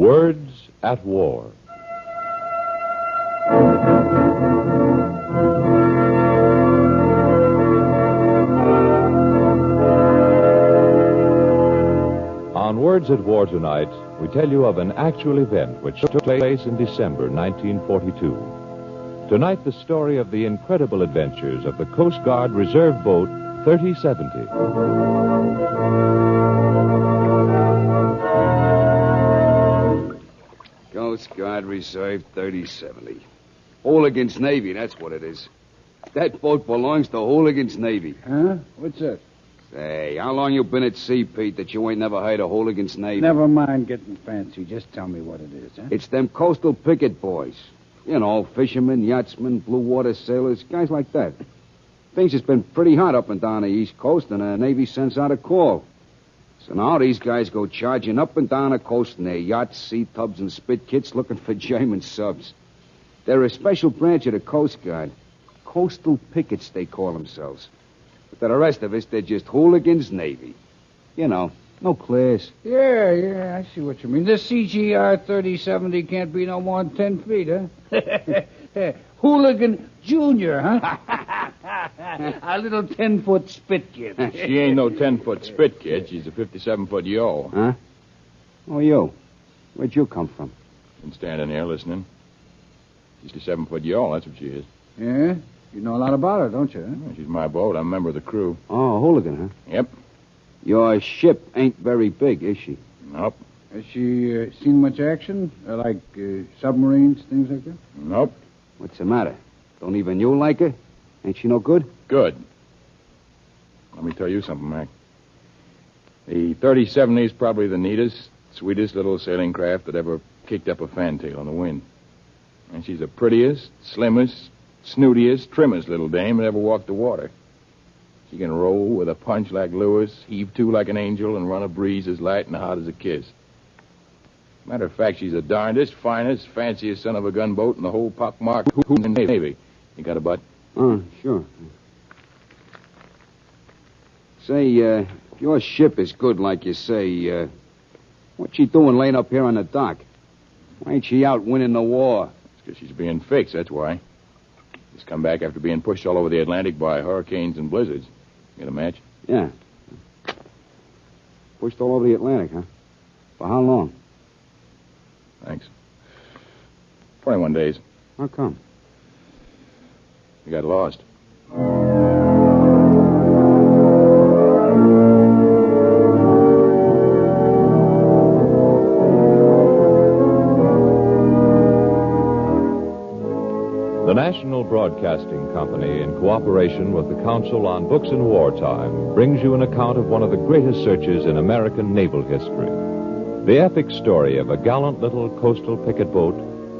Words at War. On Words at War tonight, we tell you of an actual event which took place in December 1942. Tonight, the story of the incredible adventures of the Coast Guard reserve boat 3070. Coast Guard Reserve 3070. Hooligan's Navy, that's what it is. That boat belongs to Hooligan's Navy. Huh? What's that? Say, how long you been at sea, Pete, that you ain't never heard of Hooligan's Navy? Never mind getting fancy. Just tell me what it is, huh? It's them coastal picket boys. You know, fishermen, yachtsmen, blue water sailors, guys like that. Things has been pretty hot up and down the East Coast, and the Navy sends out a call. So now these guys go charging up and down the coast in their yachts, sea tubs, and spit kits looking for German subs. They're a special branch of the Coast Guard. Coastal pickets, they call themselves. But to the rest of us, they're just Hooligan's Navy. You know, no class. Yeah, I see what you mean. This Cgr 3070 can't be no more than 10 feet, huh? Hooligan Junior, huh? A little 10-foot spit kid. She ain't no 10-foot spit kid. She's a 57-foot yawl. Huh? Oh, you. Where'd you come from? Been standing here listening. She's a 7-foot yawl, that's what she is. Yeah? You know a lot about her, don't you? Huh? Well, she's my boat. I'm a member of the crew. Oh, Hooligan, huh? Yep. Your ship ain't very big, is she? Nope. Has she seen much action? Like submarines, things like that? Nope. What's the matter? Don't even you like her? Ain't she no good? Good. Let me tell you something, Mac. The 3070 is probably the neatest, sweetest little sailing craft that ever kicked up a fantail on the wind. And she's the prettiest, slimmest, snootiest, trimmest little dame that ever walked the water. She can roll with a punch like Lewis, heave to like an angel, and run a breeze as light and hot as a kiss. Matter of fact, she's the darndest, finest, fanciest son of a gunboat in the whole pockmarked Navy. You got a butt? Oh, sure. Say, if your ship is good like you say, what's she doing laying up here on the dock? Why ain't she out winning the war? It's because she's being fixed, that's why. She's come back after being pushed all over the Atlantic by hurricanes and blizzards. Get a match? Yeah. Pushed all over the Atlantic, huh? For how long? Thanks. 21 days. How come? You got lost. The National Broadcasting Company, in cooperation with the Council on Books in Wartime, brings you an account of one of the greatest searches in American naval history. The epic story of a gallant little coastal picket boat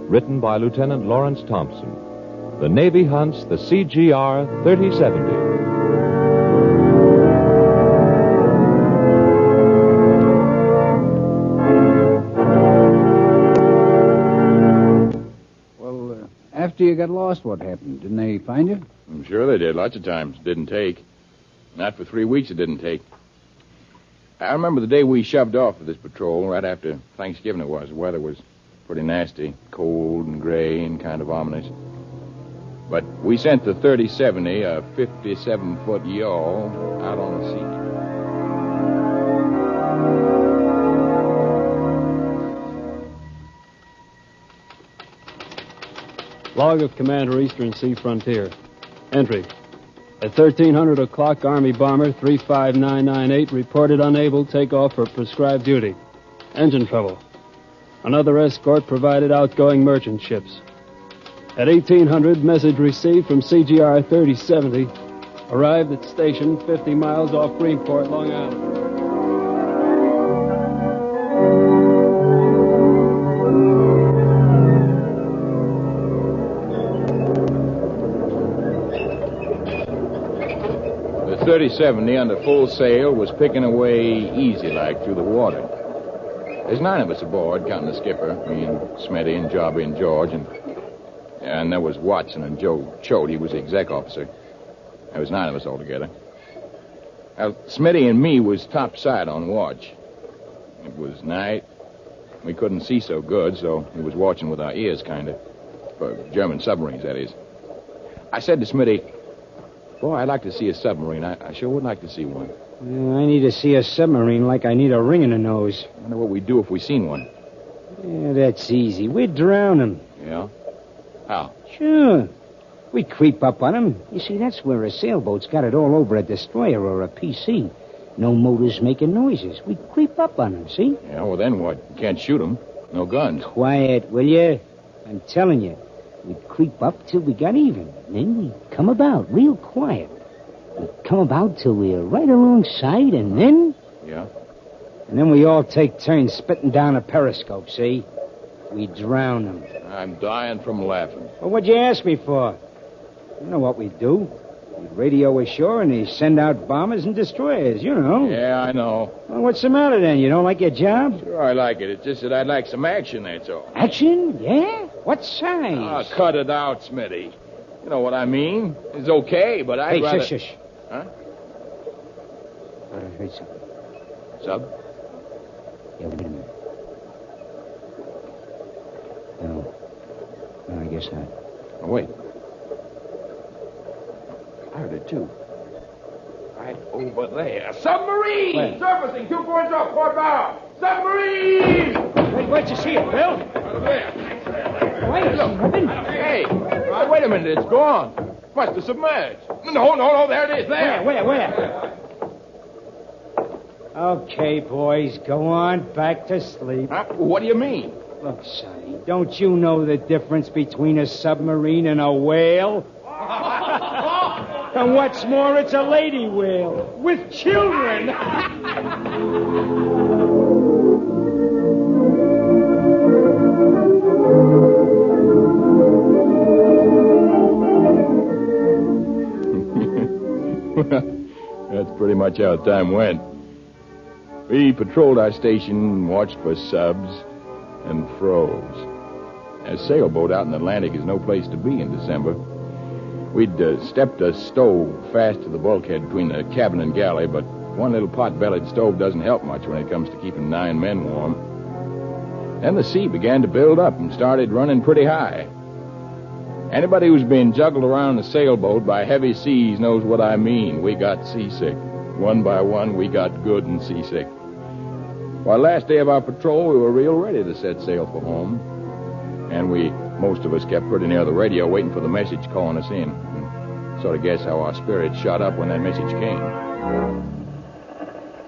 written by Lieutenant Lawrence Thompson. The Navy Hunts the Cgr 3070. After you got lost, what happened? Didn't they find you? I'm sure they did. Lots of times. Didn't take. Not for 3 weeks it didn't take. I remember the day we shoved off for this patrol, right after Thanksgiving it was. The weather was pretty nasty. Cold and gray and kind of ominous. But we sent the 3070, a 57-foot yawl, out on the sea. Log of Commander, Eastern Sea Frontier. Entry. At 1300 o'clock, Army bomber 35998 reported unable to take off for prescribed duty. Engine trouble. Another escort provided outgoing merchant ships. At 1800, message received from Cgr 3070. Arrived at station 50 miles off Greenport, Long Island. The 3070 under full sail was picking away easy-like through the water. There's 9 of us aboard, counting the skipper, me and Smitty and Jobby and George, and there was Watson and Joe Choate. He was the exec officer. There was 9 of us altogether. Now, Smitty and me was topside on watch. It was night, We couldn't see so good, so we was watching with our ears, kind of. For German submarines, that is. I said to Smitty, boy, I'd like to see a submarine. I sure would like to see one. Yeah, I need to see a submarine like I need a ring in the nose. I wonder what we'd do if we seen one. Yeah, that's easy. We'd drown him. Yeah? How? Sure. We'd creep up on him. You see, that's where a sailboat's got it all over a destroyer or a PC. No motors making noises. We'd creep up on him, see? Yeah, well, then what? You can't shoot him. No guns. Quiet, will you? I'm telling you. We'd creep up till we got even. Then we'd come about real quiet. We'd come about till we were right alongside, and then... Yeah? And then we all take turns spitting down a periscope, see? We'd drown them. I'm dying from laughing. Well, what'd you ask me for? You know what we'd do. We'd radio ashore and they'd send out bombers and destroyers, you know. Yeah, I know. Well, what's the matter then? You don't like your job? Sure, I like it. It's just that I'd like some action, that's all. Action? Yeah? What size? Ah, cut it out, Smitty. You know what I mean. It's okay, but I'd rather... Hey, shush. Huh? I heard something. Sub? Yeah, wait a minute. No, I guess not. Oh, wait. I heard it, too. Right over there. Submarine! Where? Surfacing, 2 points off, port bow. Submarine! Hey, where'd you see it, Bill? Over there. Wait, nothing. Hey, wait a minute, it's gone. Must have submerged. No, there it is, there. Where? Okay, boys, go on back to sleep. Huh? What do you mean? Look, Sonny, don't you know the difference between a submarine and a whale? And what's more, it's a lady whale with children. That's pretty much how time went. We patrolled our station, watched for subs, and froze. A sailboat out in the Atlantic is no place to be in December. We'd stepped a stove fast to the bulkhead between the cabin and galley, but one little pot-bellied stove doesn't help much when it comes to keeping 9 men warm. Then the sea began to build up and started running pretty high. Anybody who's been juggled around the sailboat by heavy seas knows what I mean. We got seasick. One by one, we got good and seasick. Well, last day of our patrol, we were real ready to set sail for home. And most of us kept pretty near the radio waiting for the message calling us in. And sort of guess how our spirits shot up when that message came.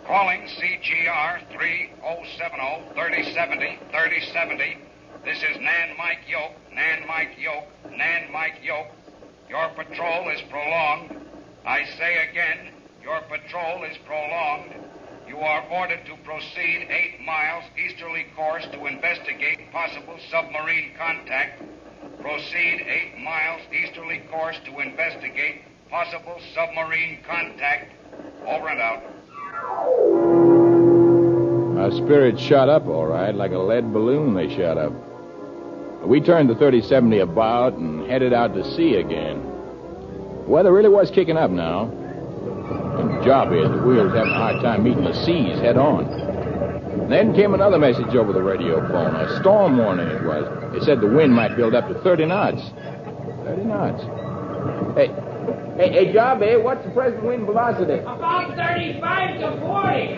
Calling CGR 3070 3070 3070. This is Nan Mike Yoke, Nan Mike Yoke, Nan Mike Yoke. Your patrol is prolonged. I say again, your patrol is prolonged. You are ordered to proceed 8 miles easterly course to investigate possible submarine contact. Proceed 8 miles easterly course to investigate possible submarine contact. Over and out. Our spirits shot up all right, like a lead balloon they shot up. We turned the 3070 about and headed out to sea again. The weather really was kicking up now. And the job is that we was having a hard time meeting the seas head on. And then came another message over the radio phone, a storm warning it was. It said the wind might build up to 30 knots. 30 knots. Hey, Job, what's the present wind velocity? About 35 to 40.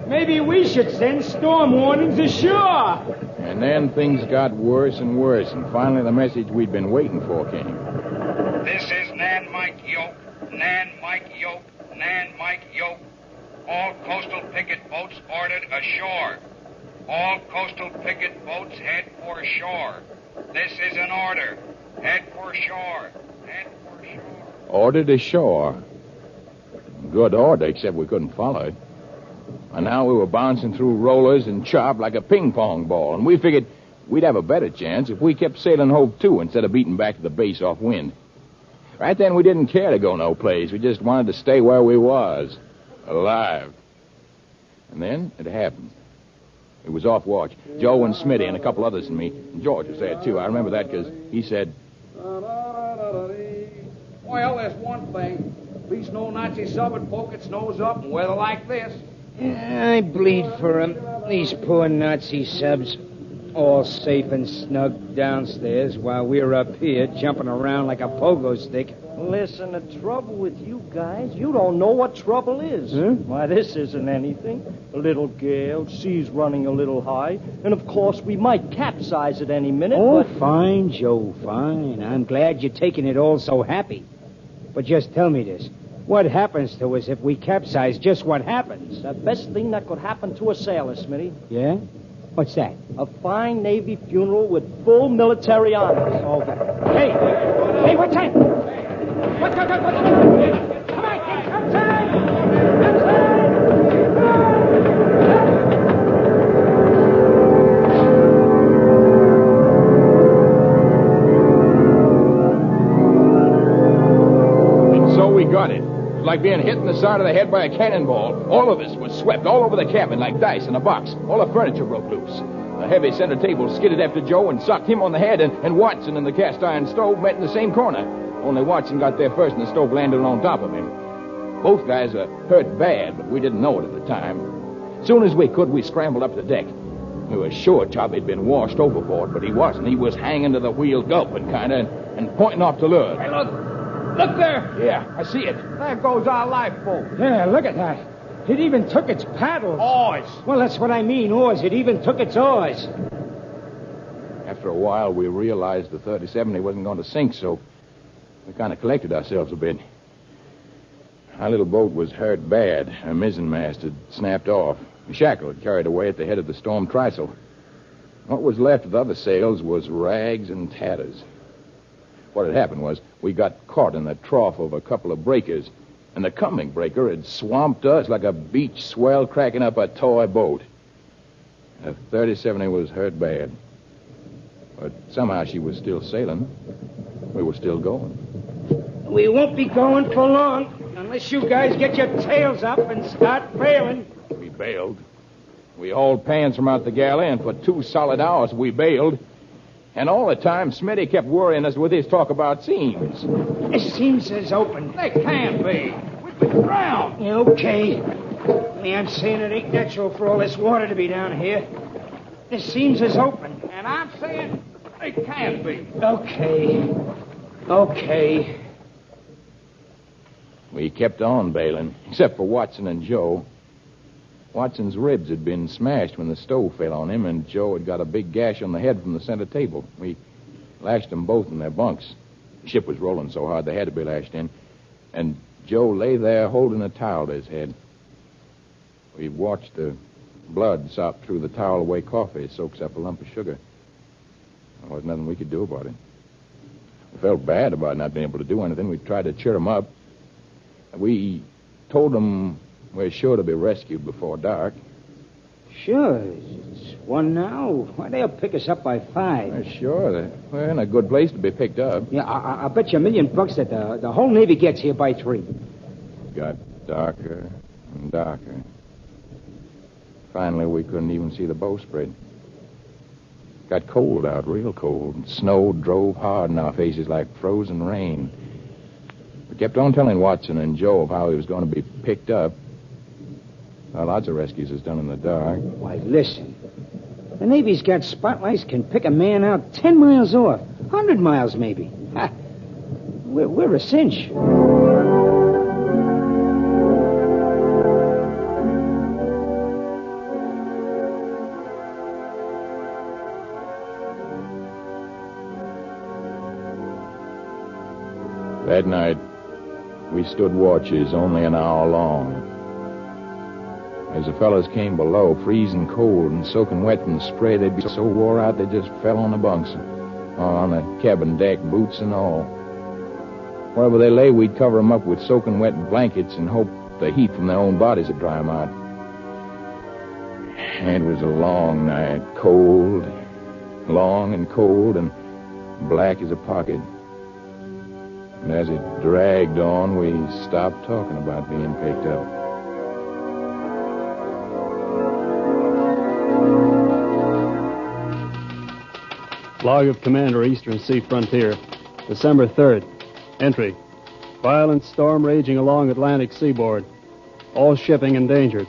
Maybe we should send storm warnings ashore. And then things got worse and worse, and finally the message we'd been waiting for came. This is Nan Mike Yoke, Nan Mike Yoke, Nan Mike Yoke. All coastal picket boats ordered ashore. All coastal picket boats head for shore. This is an order. Head for shore. Head for shore. Ordered ashore. Good order, except we couldn't follow it. And now we were bouncing through rollers and chop like a ping-pong ball, and we figured we'd have a better chance if we kept sailing hove to instead of beating back to the base off wind. Right then, we didn't care to go no place. We just wanted to stay where we was, alive. And then it happened. It was off watch. Joe and Smitty and a couple others and me. And George was there, too. I remember that because he said... Well, there's one thing. At least no Nazi sub would poke its nose up in weather like this. I bleed for him. These poor Nazi subs, all safe and snug downstairs while we're up here jumping around like a pogo stick. Listen, the trouble with you guys, you don't know what trouble is. Huh? Why, this isn't anything. A little gale, sea's running a little high, and of course we might capsize at any minute, Oh, but... fine, Joe, fine. I'm glad you're taking it all so happy. But just tell me this. What happens to us if we capsize? Just what happens? The best thing that could happen to a sailor, Smitty. Yeah? What's that? A fine Navy funeral with full military honors. Oh, hey, what's that? What? Come on, capsize! So we got it. It was like being hit in the side of the head by a cannonball. All of us was swept all over the cabin like dice in a box. All the furniture broke loose. The heavy center table skidded after Joe and socked him on the head, and Watson and the cast iron stove met in the same corner. Only Watson got there first, and the stove landed on top of him. Both guys are hurt bad, but we didn't know it at the time. Soon as we could, we scrambled up the deck. We were sure Chubby'd been washed overboard, but he wasn't. He was hanging to the wheel, gulping kind of, and pointing off to leeward. Hey, look there. Yeah, I see it. There goes our lifeboat. Yeah, look at that. It even took its paddles. Oars. Well, that's what I mean, oars. It even took its oars. After a while, we realized the 3070 wasn't going to sink, so we kind of collected ourselves a bit. Our little boat was hurt bad. Her mizzenmast had snapped off. The shackle had carried away at the head of the storm trysail. What was left of the other sails was rags and tatters. What had happened was we got caught in the trough of a couple of breakers, and the coming breaker had swamped us like a beach swell cracking up a toy boat. The 3070 was hurt bad. But somehow she was still sailing. We were still going. We won't be going for long unless you guys get your tails up and start bailing. We bailed. We hauled pans from out the galley, and for 2 solid hours we bailed. And all the time, Smitty kept worrying us with his talk about seams. The seams is open. They can't be. We've been drowned. Okay. Only I'm saying it ain't natural for all this water to be down here. The seams is open. And I'm saying they can't be. Okay. We kept on bailing, except for Watson and Joe. Watson's ribs had been smashed when the stove fell on him, and Joe had got a big gash on the head from the center table. We lashed them both in their bunks. The ship was rolling so hard they had to be lashed in. And Joe lay there holding a towel to his head. We watched the blood sop through the towel the way coffee soaks up a lump of sugar. There wasn't nothing we could do about it. We felt bad about not being able to do anything. We tried to cheer him up. We told him we're sure to be rescued before dark. Sure. It's 1 now. Why, they'll pick us up by 5. We're sure. We're in a good place to be picked up. Yeah, I'll bet you $1,000,000 that the whole Navy gets here by 3. It got darker and darker. Finally, we couldn't even see the bowsprit. It got cold out, real cold. And snow drove hard in our faces like frozen rain. We kept on telling Watson and Joe of how he was going to be picked up. Well, lots of rescues is done in the dark. Why, listen. The Navy's got spotlights, can pick a man out 10 miles off, 100 miles maybe. Ha! We're a cinch. That night, we stood watches only an hour long. As the fellas came below, freezing cold and soaking wet in the spray, they'd be so wore out they just fell on the bunks, on the cabin deck, boots and all. Wherever they lay, we'd cover them up with soaking wet blankets and hope the heat from their own bodies would dry them out. It was a long night, cold, long and cold, and black as a pocket. And as it dragged on, we stopped talking about being picked up. Log of Commander, Eastern Sea Frontier, December 3rd. Entry. Violent storm raging along Atlantic seaboard. All shipping endangered.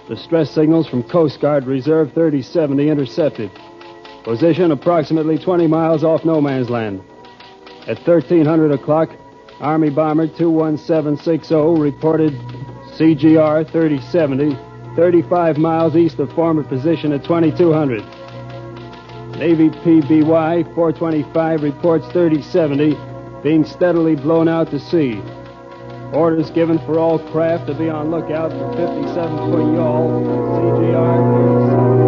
Distress signals from Coast Guard Reserve 3070 intercepted. Position approximately 20 miles off no man's land. At 1300 o'clock, Army Bomber 21760 reported CGR 3070, 35 miles east of former position at 2200. Navy PBY 425 reports 3070 being steadily blown out to sea. Orders given for all craft to be on lookout for 57-foot yawl, CGR 3070.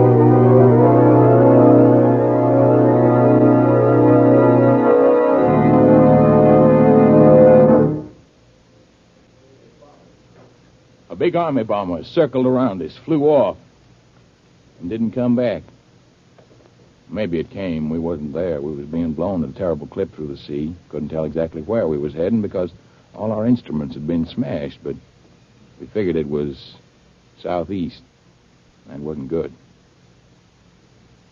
A big Army bomber circled around us, flew off, and didn't come back. Maybe it came. We wasn't there. We was being blown at a terrible clip through the sea. Couldn't tell exactly where we was heading because all our instruments had been smashed, but we figured it was southeast. That wasn't good.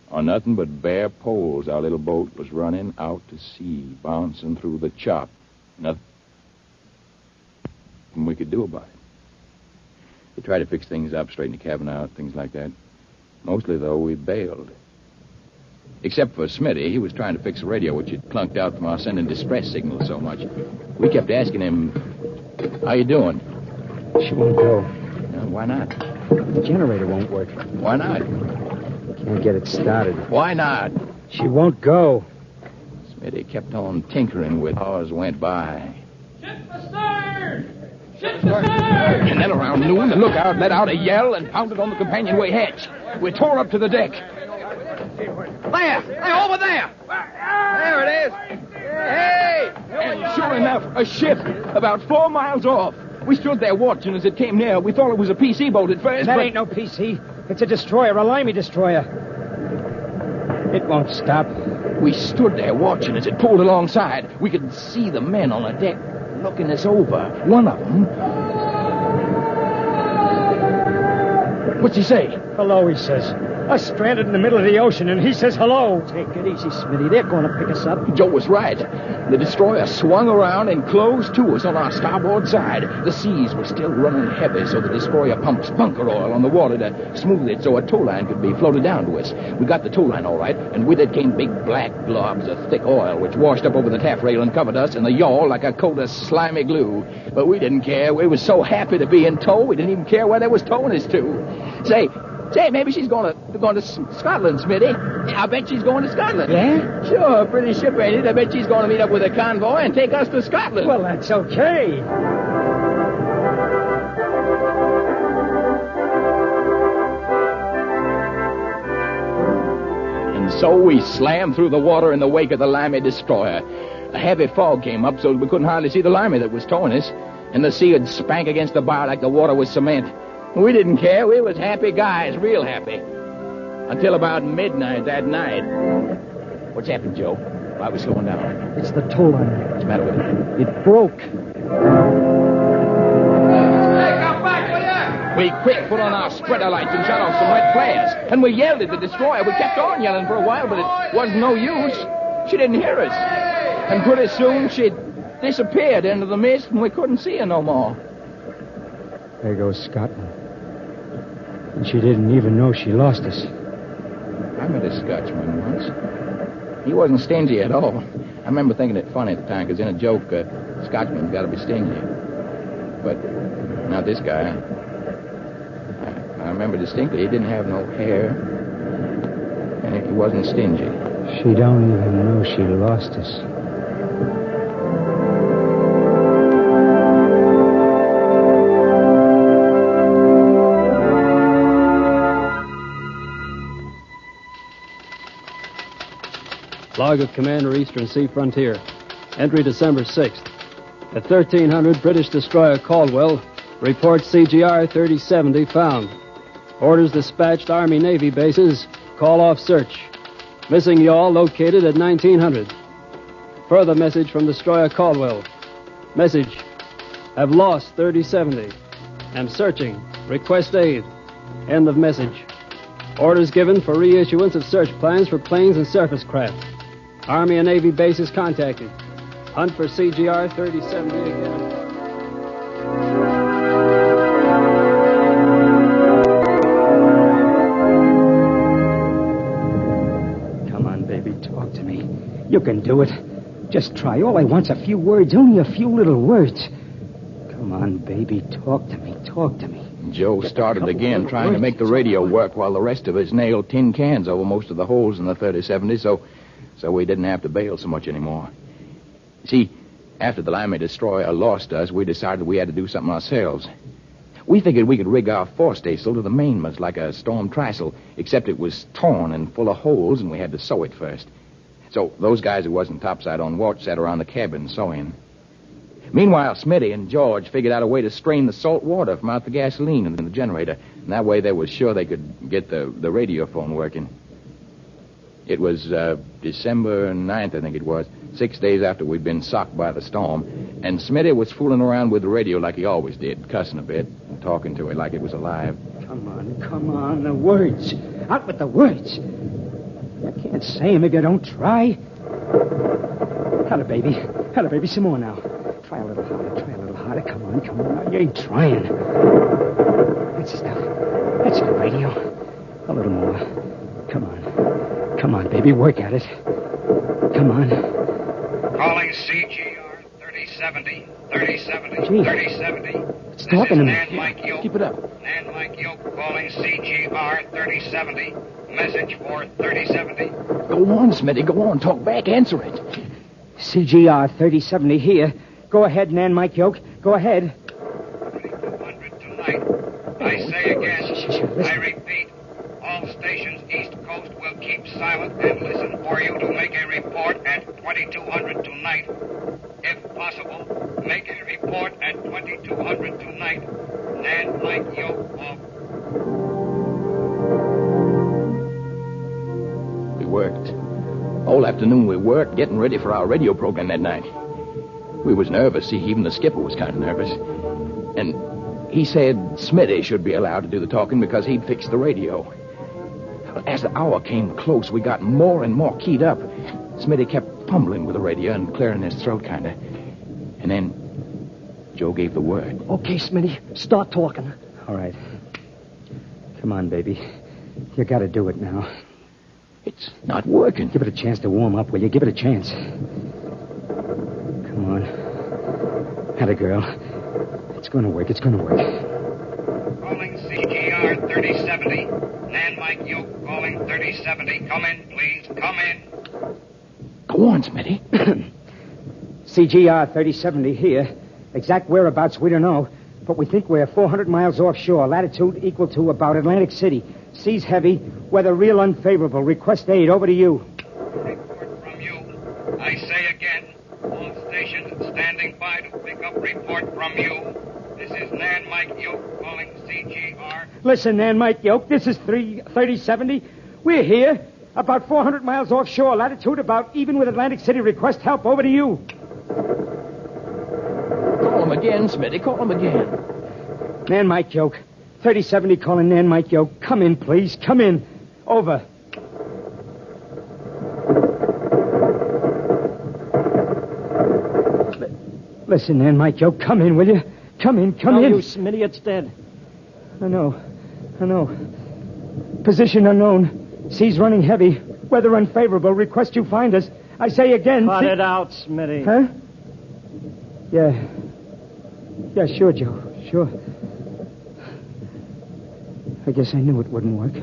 On nothing but bare poles, our little boat was running out to sea, bouncing through the chop. Nothing we could do about it. We tried to fix things up, straighten the cabin out, things like that. Mostly, though, we bailed. Except for Smitty, he was trying to fix a radio which had clunked out from our sending distress signals so much. We kept asking him, how you doing? She won't go. Why not? The generator won't work. Why not? Can't get it started. Why not? She won't go. Smitty kept on tinkering with hours went by. Ship astern! Ship astern! And then around noon, the lookout let out a yell and pounded on the companionway hatch. We tore up to the deck. There! Over there! There it is! Hey! And sure enough, a ship about 4 miles off. We stood there watching as it came near. We thought it was a PC boat at first, That ain't no PC. It's a destroyer, a limey destroyer. It won't stop. We stood there watching as it pulled alongside. We could see the men on the deck looking us over. One of them... What's he say? Hello, he says. Us stranded in the middle of the ocean, and he says hello. Take it easy, Smitty. They're going to pick us up. Joe was right. The destroyer swung around and closed to us on our starboard side. The seas were still running heavy, so the destroyer pumps bunker oil on the water to smooth it so a tow line could be floated down to us. We got the tow line all right, and with it came big black globs of thick oil, which washed up over the taffrail and covered us and the yawl like a coat of slimy glue. But we didn't care. We was so happy to be in tow, we didn't even care where they was towing us to. Say, maybe she's going to Scotland, Smitty. I bet she's going to Scotland. Yeah? Sure, pretty ship-rated. I bet she's going to meet up with a convoy and take us to Scotland. Well, that's okay. And so we slammed through the water in the wake of the limey destroyer. A heavy fog came up so we couldn't hardly see the limey that was towing us, and the sea would spank against the bar like the water was cement. We didn't care. We was happy guys, real happy. Until about midnight that night. What's happened, Joe? Why are we slowing down? It's the tow line. What's the matter with it? It broke. Hey, come back, will ya? We quick put on our spreader lights and shut off some red flares. And we yelled at the destroyer. We kept on yelling for a while, but it wasn't no use. She didn't hear us. And pretty soon she'd disappeared into the mist, and we couldn't see her no more. There goes Scotland. And she didn't even know she lost us. I met a Scotchman once. He wasn't stingy at all. I remember thinking it funny at the time, because in a joke, Scotchman's got to be stingy. But not this guy. I remember distinctly he didn't have no hair, and he wasn't stingy. She don't even know she lost us. Log of Commander, Eastern Sea Frontier. Entry December 6th. At 1300, British destroyer Caldwell reports CGR 3070 found. Orders dispatched Army-Navy bases. Call off search. Missing yawl located at 1900. Further message from destroyer Caldwell. Message. Have lost 3070. Am searching. Request aid. End of message. Orders given for reissuance of search plans for planes and surface craft. Army and Navy bases contacted. Hunt for CGR 3070 again. can do it. Just try. All I want's a few words, only a few little words. Come on, baby, talk to me, talk to me. Joe started again, trying to make the radio work while the rest of us nailed tin cans over most of the holes in the 3070, so we didn't have to bail so much anymore. See, after the Limy destroyer lost us, we decided we had to do something ourselves. We figured we could rig our forestaysail to the mainmast like a storm trysail, except it was torn and full of holes, and we had to sew it first. So those guys who wasn't topside on watch sat around the cabin sewing. Meanwhile, Smitty and George figured out a way to strain the salt water from out the gasoline in the generator, and that way they was sure they could get the radio phone working. It was December 9th, I think it was, 6 days after we'd been socked by the storm, and Smitty was fooling around with the radio like he always did, cussing a bit, and talking to it like it was alive. Come on, the words. Out with the words. You can't say 'em if you don't try. Hello, baby, some more now. Try a little harder. Come on. You ain't trying. That's stuff. That's the radio. A little more. Come on, baby, work at it. Come on. Calling CGR 3070, 3070, Gee, 3070. It's talking to me. Nan Mike Yoke. Keep it up. Nan Mike Yoke calling CGR 3070. Message for 3070. Go on, Smitty, go on. Talk back, answer it. CGR 3070 here. Go ahead, Nan Mike Yoke. Go ahead. 2200 tonight. I say again, I repeat, all stations east coast will keep silent and listen for you to make a report at 2200 tonight. If possible, make a report at 2200 tonight. Nan Mike Yoke off. We worked. All afternoon we worked, getting ready for our radio program that night. We was nervous. See, even the skipper was kind of nervous. And he said Smitty should be allowed to do the talking because he'd fixed the radio. As the hour came close, we got more and more keyed up. Smitty kept fumbling with the radio and clearing his throat, kind of. And then Joe gave the word. Okay, Smitty, start talking. All right. Come on, baby. You got to do it now. It's not working. Give it a chance to warm up, will you? Give it a chance. Come on. Atta girl. It's going to work. Calling CGR 3070. Nan Mike Yoke calling 3070. Come in, please. Come in. Go on, Smitty. CGR 3070 here. Exact whereabouts we don't know, but we think we're 400 miles offshore, latitude equal to about Atlantic City. Seas heavy, weather real unfavorable. Request aid. Over to you. Report from you. I say again, all stations standing by to pick up report from you. This is Nan Mike Yoke calling CGR. Listen, Nan Mike Yoke, this is 3070. We're here, about 400 miles offshore, latitude about even with Atlantic City. Request help. Over to you. Call him again, Smitty. Call him again. Nan Mike Yoke. 3070 calling Nan Mike Yoke. Come in, please. Come in. Over. Listen, Nan Mike Yoke. Come in, will you? Come in. No, you, Smitty, it's dead. I know. Position unknown. Seas running heavy. Weather unfavorable. Request you find us. I say again... Cut it out, Smitty. Huh? Yeah, sure, Joe. Sure. I guess I knew it wouldn't work.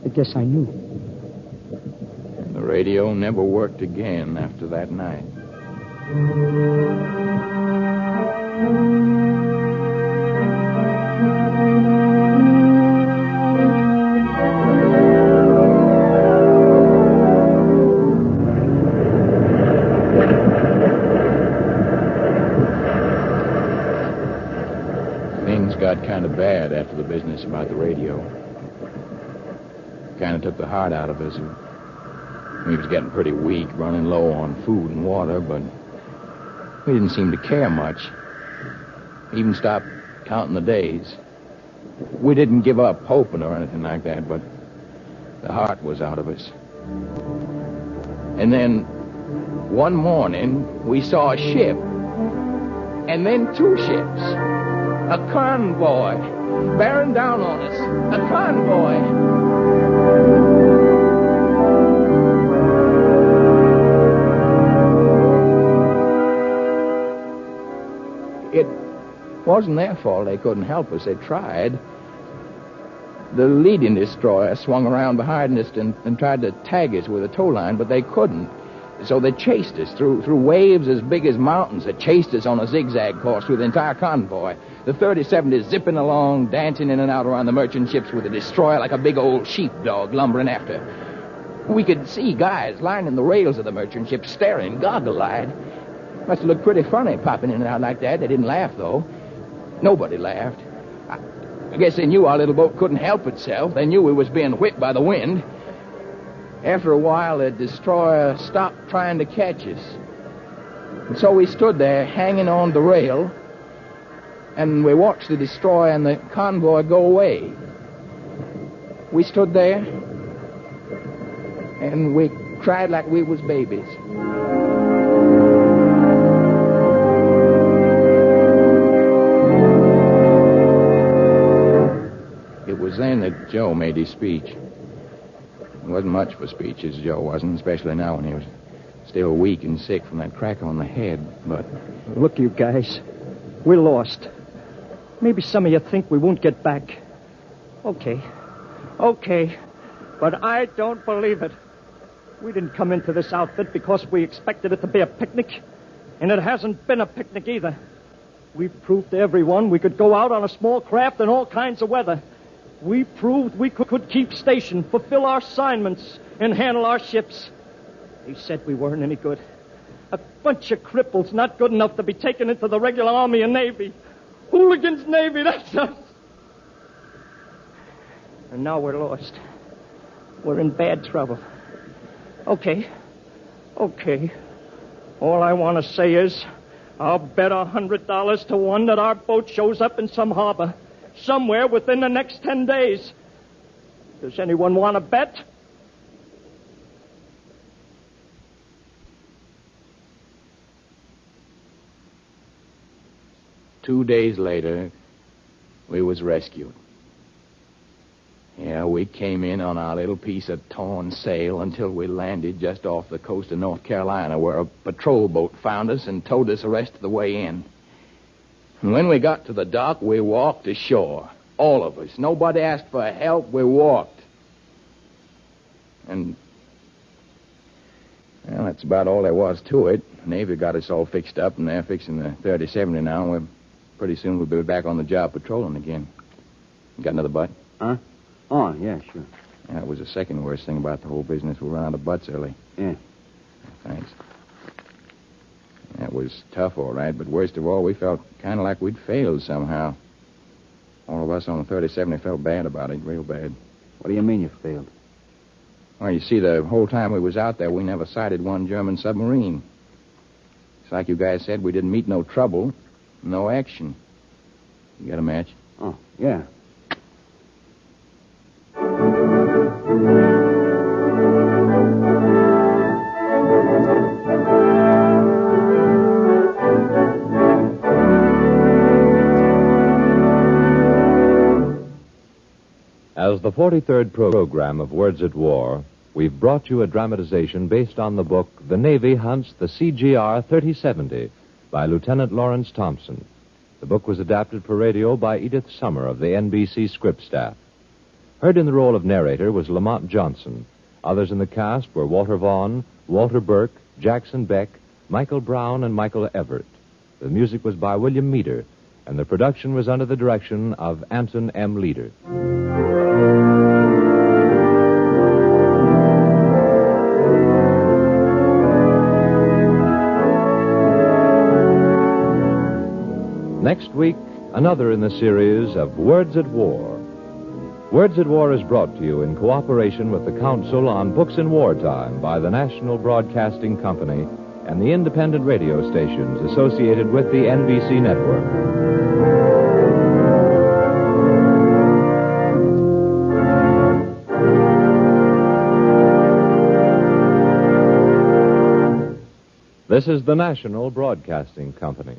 I guess I knew. The radio never worked again after that night. Things got kind of bad after the business about the radio. Kind of took the heart out of us. We was getting pretty weak, running low on food and water, but we didn't seem to care much. Even stopped counting the days. We didn't give up hoping or anything like that, but the heart was out of us. And then one morning, we saw a ship. And then two ships. A convoy. Bearing down on us. A convoy. It wasn't their fault they couldn't help us. They tried. The leading destroyer swung around behind us and tried to tag us with a tow line, but they couldn't. So they chased us through waves as big as mountains. They chased us on a zigzag course with the entire convoy. The 30-70 zipping along, dancing in and out around the merchant ships with the destroyer like a big old sheepdog lumbering after. We could see guys lining the rails of the merchant ship, staring goggle-eyed. Must have looked pretty funny popping in and out like that. They didn't laugh, though. Nobody laughed. I guess they knew our little boat couldn't help itself. They knew we was being whipped by the wind. After a while, the destroyer stopped trying to catch us. And so we stood there, hanging on the rail, and we watched the destroyer and the convoy go away. We stood there, and we cried like we was babies. It was then that Joe made his speech. It wasn't much for speeches, Joe wasn't, especially now when he was still weak and sick from that crack on the head, but... Look, you guys, we're lost. Maybe some of you think we won't get back. Okay, but I don't believe it. We didn't come into this outfit because we expected it to be a picnic, and it hasn't been a picnic either. We've proved to everyone we could go out on a small craft in all kinds of weather. We proved we could keep station, fulfill our assignments, and handle our ships. They said we weren't any good. A bunch of cripples not good enough to be taken into the regular Army and Navy. Hooligans Navy, that's us. And now we're lost. We're in bad trouble. Okay. All I want to say is, I'll bet $100 to 1 that our boat shows up in some harbor, somewhere within the next 10 days. Does anyone want to bet? Two days later, we was rescued. Yeah, we came in on our little piece of torn sail until we landed just off the coast of North Carolina, where a patrol boat found us and towed us the rest of the way in. And when we got to the dock, we walked ashore. All of us. Nobody asked for help. We walked. And, well, that's about all there was to it. The Navy got us all fixed up, and they're fixing the 3070 now, and pretty soon we'll be back on the job patrolling again. You got another butt? Huh? Oh, yeah, sure. That was the second worst thing about the whole business. We ran out of butts early. Yeah. Thanks. That was tough, all right, but worst of all, we felt kind of like we'd failed somehow. All of us on the 3070 felt bad about it, real bad. What do you mean you failed? Well, you see, the whole time we was out there, we never sighted one German submarine. It's like you guys said, we didn't meet no trouble, no action. You got a match? Oh, yeah. As the 43rd program of Words at War, we've brought you a dramatization based on the book The Navy Hunts the Cgr 3070 by Lieutenant Lawrence Thompson. The book was adapted for radio by Edith Summer of the NBC script staff. Heard in the role of narrator was Lamont Johnson. Others in the cast were Walter Vaughn, Walter Burke, Jackson Beck, Michael Brown, and Michael Everett. The music was by William Meader, and the production was under the direction of Anton M. Leader. Next week, another in the series of Words at War. Words at War is brought to you in cooperation with the Council on Books in Wartime by the National Broadcasting Company and the independent radio stations associated with the NBC network. This is the National Broadcasting Company.